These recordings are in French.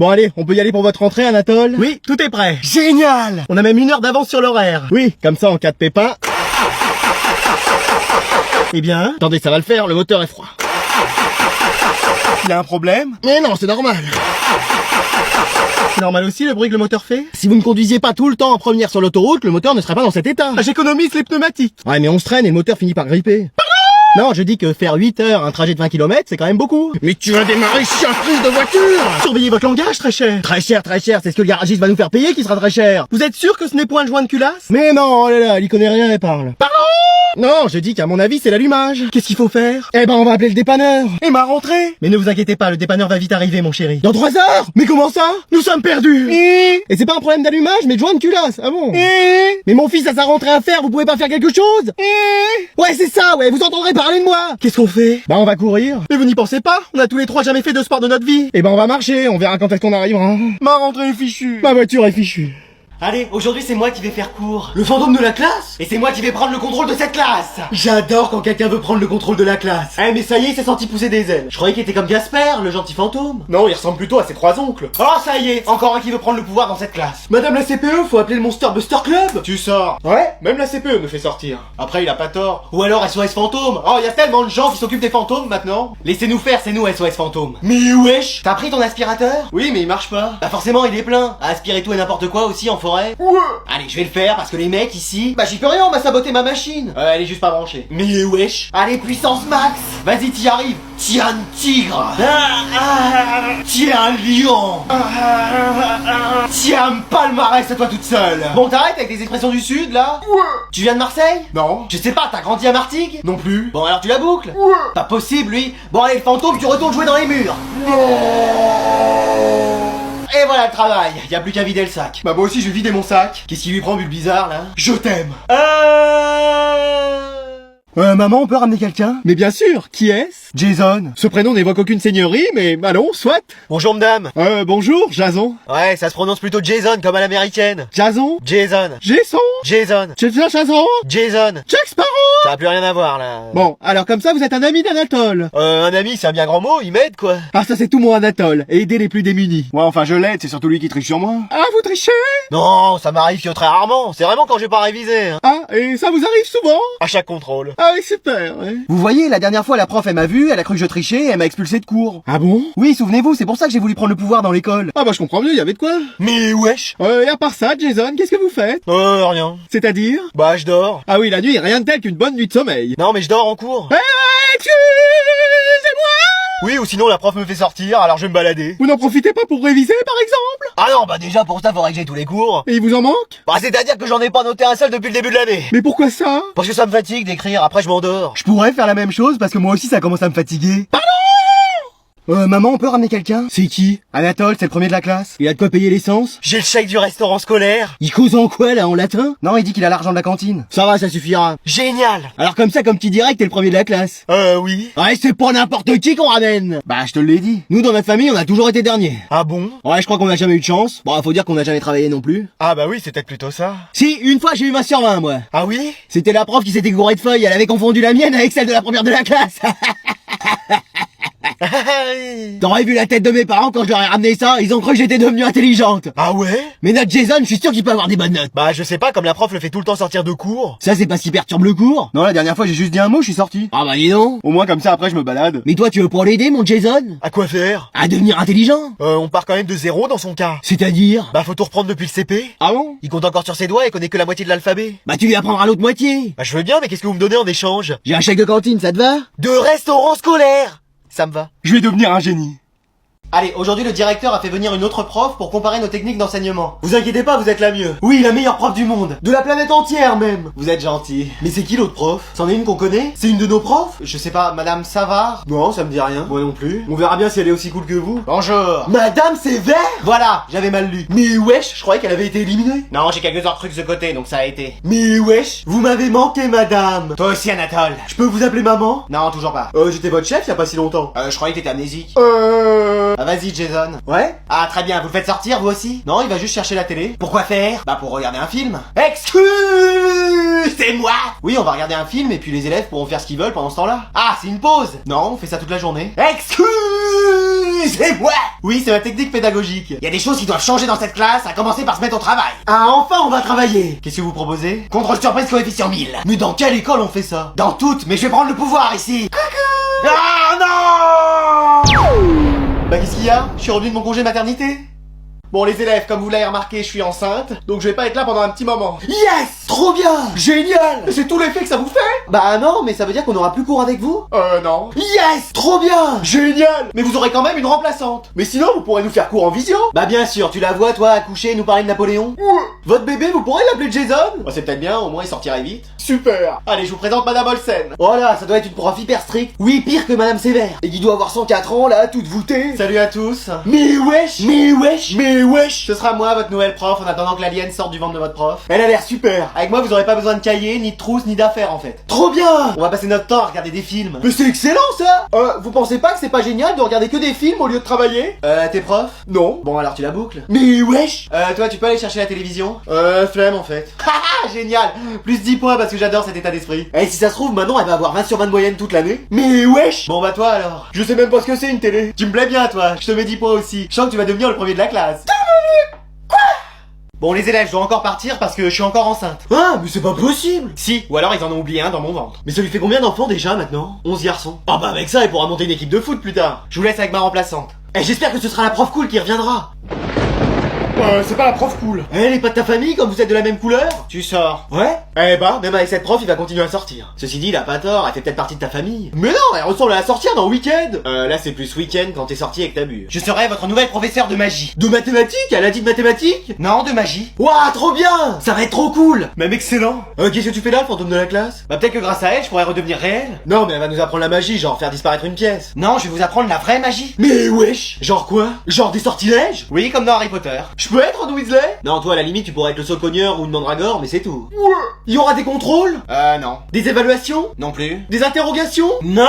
Bon allez, on peut y aller pour votre rentrée, Anatole? Oui, tout est prêt. Génial! On a même 1 heure d'avance sur l'horaire. Oui, comme ça en cas de pépin. Eh bien, attendez, ça va le faire, le moteur est froid. Il a un problème? Mais non, c'est normal. C'est normal aussi le bruit que le moteur fait? Si vous ne conduisiez pas tout le temps en première sur l'autoroute, le moteur ne serait pas dans cet état. Ah, j'économise les pneumatiques. Ouais, mais on se traîne et le moteur finit par gripper. Non, je dis que faire 8 heures un trajet de 20 km, c'est quand même beaucoup. Mais tu vas démarrer surprise de voiture! Surveillez votre langage, très cher. Très cher, c'est ce que le garagiste va nous faire payer qui sera très cher. Vous êtes sûr que ce n'est point le joint de culasse? Mais non, oh là là, il y connaît rien, elle parle. Pardon? Non, je dis qu'à mon avis, c'est l'allumage. Qu'est-ce qu'il faut faire? Eh ben, on va appeler le dépanneur. Et ma rentrée? Mais ne vous inquiétez pas, le dépanneur va vite arriver, mon chéri. Dans 3 heures? Mais comment ça? Nous sommes perdus. Et c'est pas un problème d'allumage, mais de joint de culasse. Ah bon? Mais mon fils a sa rentrée à faire, vous pouvez pas faire quelque chose? Ouais, c'est ça, ouais, vous entendrez parler de moi. Qu'est-ce qu'on fait? Bah, on va courir. Mais vous n'y pensez pas? On a tous les 3 jamais fait de sport de notre vie. Eh ben, on va marcher, on verra quand est-ce qu'on arrivera. Ma rentrée est fichue. Ma voiture est fichue. Allez, aujourd'hui c'est moi qui vais faire cours. Le fantôme de la classe? Et c'est moi qui vais prendre le contrôle de cette classe. J'adore quand quelqu'un veut prendre le contrôle de la classe. Eh mais ça y est, il s'est senti pousser des ailes. Je croyais qu'il était comme Gasper, le gentil fantôme. Non, il ressemble plutôt à ses 3 oncles. Oh ça y est, encore un qui veut prendre le pouvoir dans cette classe. Madame la CPE, faut appeler le Monster Buster Club. Tu sors. Ouais, même la CPE me fait sortir. Après il a pas tort. Ou alors SOS Fantôme. Oh, y a tellement de gens qui s'occupent des fantômes maintenant. Laissez-nous faire, c'est nous SOS Fantôme. Mais wesh, t'as pris ton aspirateur? Oui, mais il marche pas. Bah forcément il est plein. À aspirer tout et n'importe quoi aussi en forêt. Ouais. Allez, je vais le faire parce que les mecs ici... Bah j'y peux rien, on m'a saboté ma machine. Elle est juste pas branchée. Mais wesh. Allez, puissance max. Vas-y, t'y arrives. Tiens un tigre. Tiens un lion. Tiens un palmarès à toi toute seule. Bon, t'arrêtes avec les expressions du sud là? Ouais. Tu viens de Marseille? Non. Je sais pas, t'as grandi à Martigues? Non plus. Bon alors tu la boucles? Ouais. Pas possible lui. Bon allez, le fantôme, tu retournes jouer dans les murs. Et voilà le travail, y a plus qu'à vider le sac. Bah moi aussi je vais vider mon sac. Qu'est-ce qui lui prend, Bulbizarre là? Je t'aime. Maman, on peut ramener quelqu'un? Mais bien sûr, qui est-ce? Jason. Ce prénom n'évoque aucune seigneurie, mais allons, soit. Bonjour madame. Bonjour, Jason. Ouais, ça se prononce plutôt Jason, comme à l'américaine. Jason? Jason. Jason? Jason. Jason? Jason. Jack Sparrow? Ça a plus rien à voir, là. Bon, alors comme ça, vous êtes un ami d'Anatole. Un ami, c'est un bien grand mot, il m'aide, quoi. Ah, ça c'est tout mon Anatole, aider les plus démunis. Ouais, enfin je l'aide, c'est surtout lui qui triche sur moi. Ah, vous trichez? Non, ça m'arrive que très rarement, c'est vraiment quand j'ai pas révisé. Hein. Ah, et ça vous arrive souvent? À chaque contrôle. Ah oui, super, ouais. Vous voyez, la dernière fois, la prof, elle m'a vu, elle a cru que je trichais, et elle m'a expulsé de cours. Ah bon? Oui, souvenez-vous, c'est pour ça que j'ai voulu prendre le pouvoir dans l'école. Ah bah je comprends mieux, y avait de quoi. Mais wesh. Et à part ça, Jason, qu'est-ce que vous faites? Rien. C'est-à-dire? Bah je dors. Ah oui, la nuit, rien de tel qu'une bonne nuit de sommeil. Non, mais je dors en cours. Excusez-moi. Oui, ou sinon la prof me fait sortir, alors je vais me balader. Vous n'en profitez pas pour réviser, par exemple? Ah non, bah déjà pour ça, faudrait que j'aie tous les cours. Et il vous en manque? Bah c'est-à-dire que j'en ai pas noté un seul depuis le début de l'année. Mais pourquoi ça? Parce que ça me fatigue d'écrire, après je m'endors. Je pourrais faire la même chose, parce que moi aussi ça commence à me fatiguer. Pardon? Maman, on peut ramener quelqu'un? C'est qui? Anatole, c'est le premier de la classe. Il a de quoi payer l'essence? J'ai le chèque du restaurant scolaire. Il cause en quoi, là, en latin? Non, il dit qu'il a l'argent de la cantine. Ça va, ça suffira. Génial! Alors comme ça, comme petit direct, t'es le premier de la classe. Oui. Ouais, c'est pas n'importe qui qu'on ramène. Bah, je te l'ai dit. Nous, dans notre famille, on a toujours été derniers. Ah bon? Ouais, je crois qu'on a jamais eu de chance. Bon, faut dire qu'on a jamais travaillé non plus. Ah bah oui, c'est peut-être plutôt ça. Si, une fois, j'ai eu 20 sur 20, moi. Ah oui? C'était la prof qui s'était gourée de feuilles, elle avait confondu la mienne avec celle de la première de la classe. T'aurais vu la tête de mes parents quand je leur ai ramené ça, ils ont cru que j'étais devenue intelligente. Ah ouais? Mais notre Jason, je suis sûr qu'il peut avoir des bonnes notes. Bah je sais pas, comme la prof le fait tout le temps sortir de cours. Ça c'est pas si perturbe le cours? Non, la dernière fois j'ai juste dit un mot, je suis sorti. Ah bah dis donc. Au moins comme ça après je me balade. Mais toi tu veux pas l'aider mon Jason? À quoi faire? À devenir intelligent. On part quand même de 0 dans son cas. C'est-à-dire? Bah faut tout reprendre depuis le CP. Ah bon? Il compte encore sur ses doigts et connaît que la moitié de l'alphabet. Bah tu lui apprendras l'autre moitié. Bah je veux bien, mais qu'est-ce que vous me donnez en échange? J'ai un chèque de cantine, ça te va? De restaurant scolaire. Ça me va. Je vais devenir un génie. Allez, aujourd'hui le directeur a fait venir une autre prof pour comparer nos techniques d'enseignement. Vous inquiétez pas, vous êtes la mieux. Oui, la meilleure prof du monde. De la planète entière même. Vous êtes gentil. Mais c'est qui l'autre prof? C'en est une qu'on connaît? C'est une de nos profs? Je sais pas, Madame Savard? Non, ça me dit rien. Moi non plus. On verra bien si elle est aussi cool que vous. Bonjour. Madame Sévère? Voilà, j'avais mal lu. Mais wesh, je croyais qu'elle avait été éliminée. Non, j'ai quelques autres trucs de côté, donc ça a été. Mais wesh, vous m'avez manqué, madame. Toi aussi, Anatole. Je peux vous appeler maman? Non, toujours pas. J'étais votre chef il y a pas si longtemps. Je croyais que t'étais amnésique. Ah vas-y Jason. Ouais? Ah très bien, vous le faites sortir vous aussi? Non, il va juste chercher la télé. Pourquoi faire? Bah pour regarder un film. Excusez-moi. Oui, on va regarder un film et puis les élèves pourront faire ce qu'ils veulent pendant ce temps-là. Ah, c'est une pause. Non, on fait ça toute la journée. Excusez-moi. Oui, c'est ma technique pédagogique. Il y a des choses qui doivent changer dans cette classe, à commencer par se mettre au travail. Ah, enfin on va travailler. Qu'est-ce que vous proposez? Contrôle surprise coefficient 1000. Mais dans quelle école on fait ça? Dans toutes, mais je vais prendre le pouvoir ici. Ah non. Bah qu'est-ce qu'il y a? Je suis revenu de mon congé maternité. Bon les élèves, comme vous l'avez remarqué, je suis enceinte, donc je vais pas être là pendant un petit moment. Yes! Trop bien! Génial! C'est tout l'effet que ça vous fait? Bah non, mais ça veut dire qu'on aura plus cours avec vous? Non. Yes! Trop bien! Génial! Mais vous aurez quand même une remplaçante. Mais sinon, vous pourrez nous faire cours en visio? Bah bien sûr, tu la vois toi accoucher et nous parler de Napoléon? Votre bébé, vous pourrez l'appeler Jason? Bah c'est peut-être bien, au moins il sortirait vite. Super! Allez, je vous présente Madame Olsen. Voilà, ça doit être une prof hyper stricte. Oui, pire que Madame Sévère. Et qui doit avoir 104 ans là, toute voûtée. Salut à tous. Mais wesh! Mais wesh! Mais wesh! Ce sera moi, votre nouvelle prof, en attendant que l'alien sorte du ventre de votre prof. Elle a l'air super. Avec moi, vous aurez pas besoin de cahier, ni de trousse, ni d'affaires en fait. Trop bien! On va passer notre temps à regarder des films. Mais c'est excellent ça! Vous pensez pas que c'est pas génial de regarder que des films au lieu de travailler? T'es prof? Non. Bon alors tu la boucles. Mais wesh! Toi, tu peux aller chercher la télévision? Flemme en fait. Haha, génial! Plus 10 points parce que j'adore cet état d'esprit. Et si ça se trouve, Manon elle va avoir 20 sur 20 de moyenne toute l'année. Mais wesh! Bon bah toi alors. Je sais même pas ce que c'est une télé. Tu me plais bien toi, je te mets 10 points aussi. Je sens que tu vas devenir le premier de la classe. Bon les élèves, je dois encore partir parce que je suis encore enceinte. Ah, mais c'est pas possible. Si, ou alors ils en ont oublié un dans mon ventre. Mais ça lui fait combien d'enfants déjà maintenant? 11 garçons. Ah bah avec ça, il pourra monter une équipe de foot plus tard. Je vous laisse avec ma remplaçante. Et j'espère que ce sera la prof cool qui reviendra. C'est pas la prof cool. Elle est pas de ta famille comme vous êtes de la même couleur? Tu sors. Ouais? Eh bah, même avec cette prof, il va continuer à sortir. Ceci dit, il a pas tort, elle fait peut-être partie de ta famille. Mais non, elle ressemble à la sortir dans Week-end. Là, c'est plus Week-end quand t'es sorti avec ta bu. Je serai votre nouvelle professeure de magie. De mathématiques? Elle a dit de mathématiques? Non, de magie. Ouah, trop bien! Ça va être trop cool! Même excellent. Qu'est-ce que tu fais là, le fantôme de la classe? Bah peut-être que grâce à elle, je pourrais redevenir réel. Non, mais elle va nous apprendre la magie, genre faire disparaître une pièce. Non, je vais vous apprendre la vraie magie. Mais wesh! Genre quoi? Genre des sortilèges? Oui, comme dans Harry Potter. Je peux être Ron Weasley? Non, toi, à la limite, tu pourrais être le saucogneur ou une mandragore, mais c'est tout. Ouais. Il y aura des contrôles? Non. Des évaluations? Non plus. Des interrogations? Non.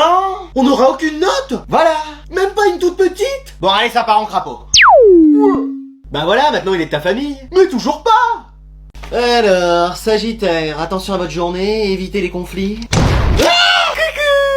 On n'aura aucune note? Voilà. Même pas une toute petite? Bon, allez, ça part en crapaud. Ouais. Bah voilà, maintenant il est de ta famille. Mais toujours pas. Alors, Sagittaire, attention à votre journée, évitez les conflits.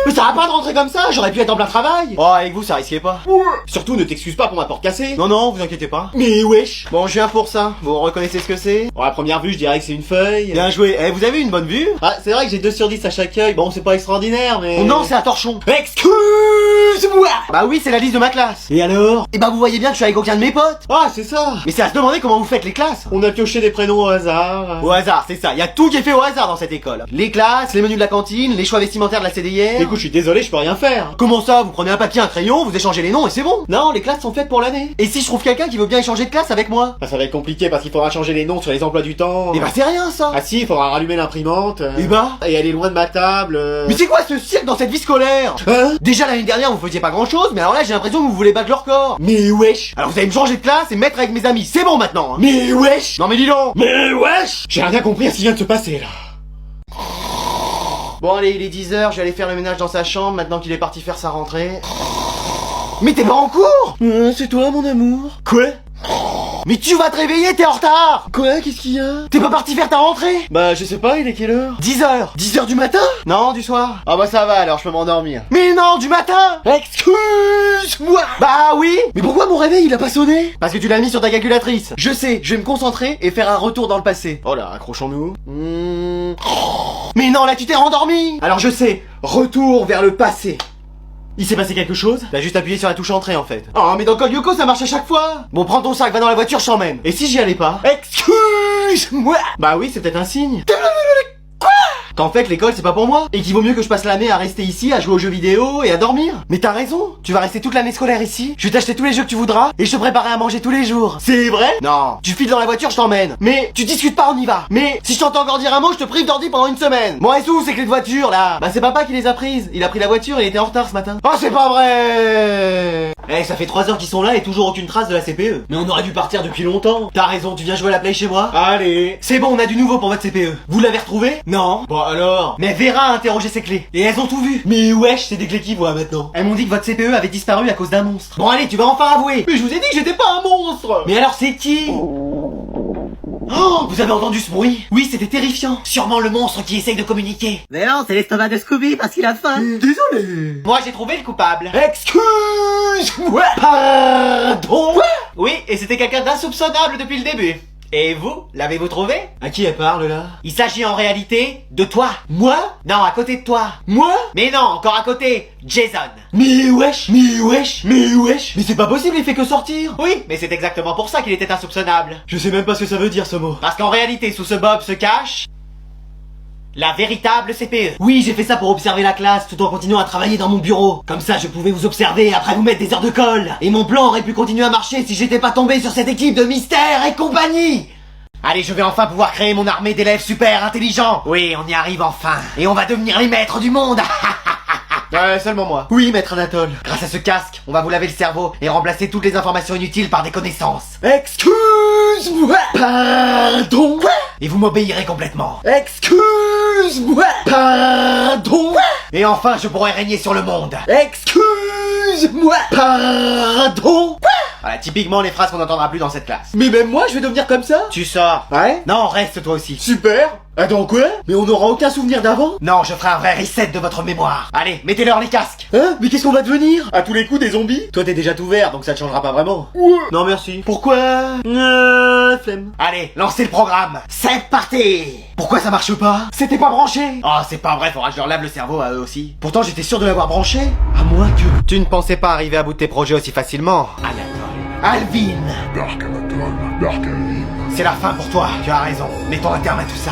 Mais ça va pas de rentrer comme ça, j'aurais pu être en plein travail. Oh, avec vous, ça risquait pas. Ouais. Surtout, ne t'excuse pas pour ma porte cassée. Non, non, vous inquiétez pas. Mais wesh. Bon, je viens pour ça. Vous reconnaissez ce que c'est? Bon, à première vue, je dirais que c'est une feuille. Bien joué. Vous avez une bonne vue? Ah, c'est vrai que j'ai 2 sur 10 à chaque œil. Bon, c'est pas extraordinaire, mais... Oh non, c'est un torchon. Excuse-moi. Bah oui, c'est la liste de ma classe. Et alors? Eh bah, vous voyez bien que je suis avec aucun de mes potes. Ah, c'est ça. Mais c'est à se demander comment vous faites les classes. On a pioché des prénoms au hasard. Au hasard, c'est ça. Y a tout qui est fait au hasard dans cette école. Les classes, les menus de la cantine, les choix vestimentaires de la CDR. Écoute, je suis désolé, je peux rien faire. Comment ça? Vous prenez un papier, un crayon, vous échangez les noms et c'est bon. Non, les classes sont faites pour l'année. Et si je trouve quelqu'un qui veut bien échanger de classe avec moi? Bah ça va être compliqué parce qu'il faudra changer les noms sur les emplois du temps. Et bah c'est rien ça. Ah si, il faudra rallumer l'imprimante. Et bah? Et aller loin de ma table. Mais c'est quoi ce cirque dans cette vie scolaire? Hein? Déjà l'année dernière vous faisiez pas grand chose, mais alors là j'ai l'impression que vous voulez battre le record. Mais wesh. Alors vous allez me changer de classe et me mettre avec mes amis, c'est bon maintenant. Hein. Mais wesh. Non mais dis donc. Mais wesh. J'ai rien compris à ce qui vient de se passer là. Bon allez, il est 10h, je vais aller faire le ménage dans sa chambre maintenant qu'il est parti faire sa rentrée. Mais t'es pas en cours? C'est toi mon amour. Quoi? Mais tu vas te réveiller, t'es en retard. Quoi? Qu'est-ce qu'il y a? T'es pas parti faire ta rentrée? Bah je sais pas, il est quelle heure? 10h. 10h du matin? Non, du soir. Ah bah ça va alors, je peux m'endormir. Mais non, du matin. Excuse-moi. Bah oui. Mais pourquoi mon réveil il a pas sonné? Parce que tu l'as mis sur ta calculatrice. Je sais, je vais me concentrer et faire un retour dans le passé. Oh là, accrochons-nous. Mais non, là tu t'es rendormi. Alors je sais, retour vers le passé. Il s'est passé quelque chose? T'as juste appuyé sur la touche entrée en fait. Oh mais dans Code Lyoko ça marche à chaque fois. Bon prends ton sac, va dans la voiture, je t'emmène. Et si j'y allais pas? Excuse-moi. Bah oui, c'est peut-être un signe. Quoi? Qu'en fait l'école c'est pas pour moi. Et qu'il vaut mieux que je passe l'année à rester ici, à jouer aux jeux vidéo et à dormir. Mais t'as raison, tu vas rester toute l'année scolaire ici. Je vais t'acheter tous les jeux que tu voudras et je te préparerai à manger tous les jours. C'est vrai? Non. Tu files dans la voiture, je t'emmène. Mais tu discutes pas, on y va. Mais si je t'entends encore dire un mot, je te prive d'ordi pendant une semaine. Bon et tout, ces clés de voiture là? Bah c'est papa qui les a prises. Il a pris la voiture et il était en retard ce matin. Oh c'est pas vrai. Ça fait 3 heures qu'ils sont là et toujours aucune trace de la CPE. Mais on aurait dû partir depuis longtemps. T'as raison, tu viens jouer à la play chez moi? Allez. C'est bon, on a du nouveau pour votre CPE. Vous l'avez retrouvé? Non. Bon, Bah alors? Mais Vera a interrogé ses clés. Et elles ont tout vu. Mais wesh, c'est des clés qui voient maintenant. Elles m'ont dit que votre CPE avait disparu à cause d'un monstre. Bon allez, tu vas enfin avouer. Mais je vous ai dit que j'étais pas un monstre. Mais alors c'est qui? Oh, vous avez entendu ce bruit? Oui, c'était terrifiant. Sûrement le monstre qui essaye de communiquer. Mais non, c'est l'estomac de Scooby parce qu'il a faim. Désolé. Moi, j'ai trouvé le coupable. Excuse-moi. Pardon. Oui, et c'était quelqu'un d'insoupçonnable depuis le début. Et vous, l'avez-vous trouvé? À qui elle parle là? Il s'agit en réalité de toi. Moi? Non, à côté de toi. Moi? Mais non, encore à côté. Jason. Mais wesh. Mais c'est pas possible, il fait que sortir. Oui, mais c'est exactement pour ça qu'il était insoupçonnable. Je sais même pas ce que ça veut dire ce mot. Parce qu'en réalité, sous ce bob se cache... la véritable CPE. Oui, j'ai fait ça pour observer la classe tout en continuant à travailler dans mon bureau. Comme ça, je pouvais vous observer et après vous mettre des heures de colle. Et mon plan aurait pu continuer à marcher si j'étais pas tombé sur cette équipe de Mystère et compagnie. Allez, je vais enfin pouvoir créer mon armée d'élèves super intelligents. Oui, on y arrive enfin. Et on va devenir les maîtres du monde. Ouais, seulement moi. Oui, maître Anatole. Grâce à ce casque, on va vous laver le cerveau et remplacer toutes les informations inutiles par des connaissances. Excuse-moi. Pardon. Et vous m'obéirez complètement. Excuse-moi. Pardon. Et enfin, je pourrai régner sur le monde. Excuse-moi. Pardon. Voilà, typiquement les phrases qu'on n'entendra plus dans cette classe. Mais même moi, je vais devenir comme ça? Tu sors. Ouais? Non, reste toi aussi. Super. Attends, quoi? Mais on n'aura aucun souvenir d'avant? Non, je ferai un vrai reset de votre mémoire. Allez, mettez-leur les casques. Hein? Mais qu'est-ce qu'on va devenir? À tous les coups des zombies? Toi t'es déjà tout vert, donc ça te changera pas vraiment. Ouais. Non merci. Pourquoi? Flemme. Allez, lancez le programme. C'est parti. Pourquoi ça marche pas? C'était pas branché. Oh, c'est pas vrai, faudra que je leur lave le cerveau à eux aussi. Pourtant j'étais sûr de l'avoir branché. À moins que... Tu ne pensais pas arriver à bout de tes projets aussi facilement, Anatole. Alvin. Dark Anatole, Dark Alvin. C'est la fin pour toi. Tu as raison. Mettons un terme à tout ça.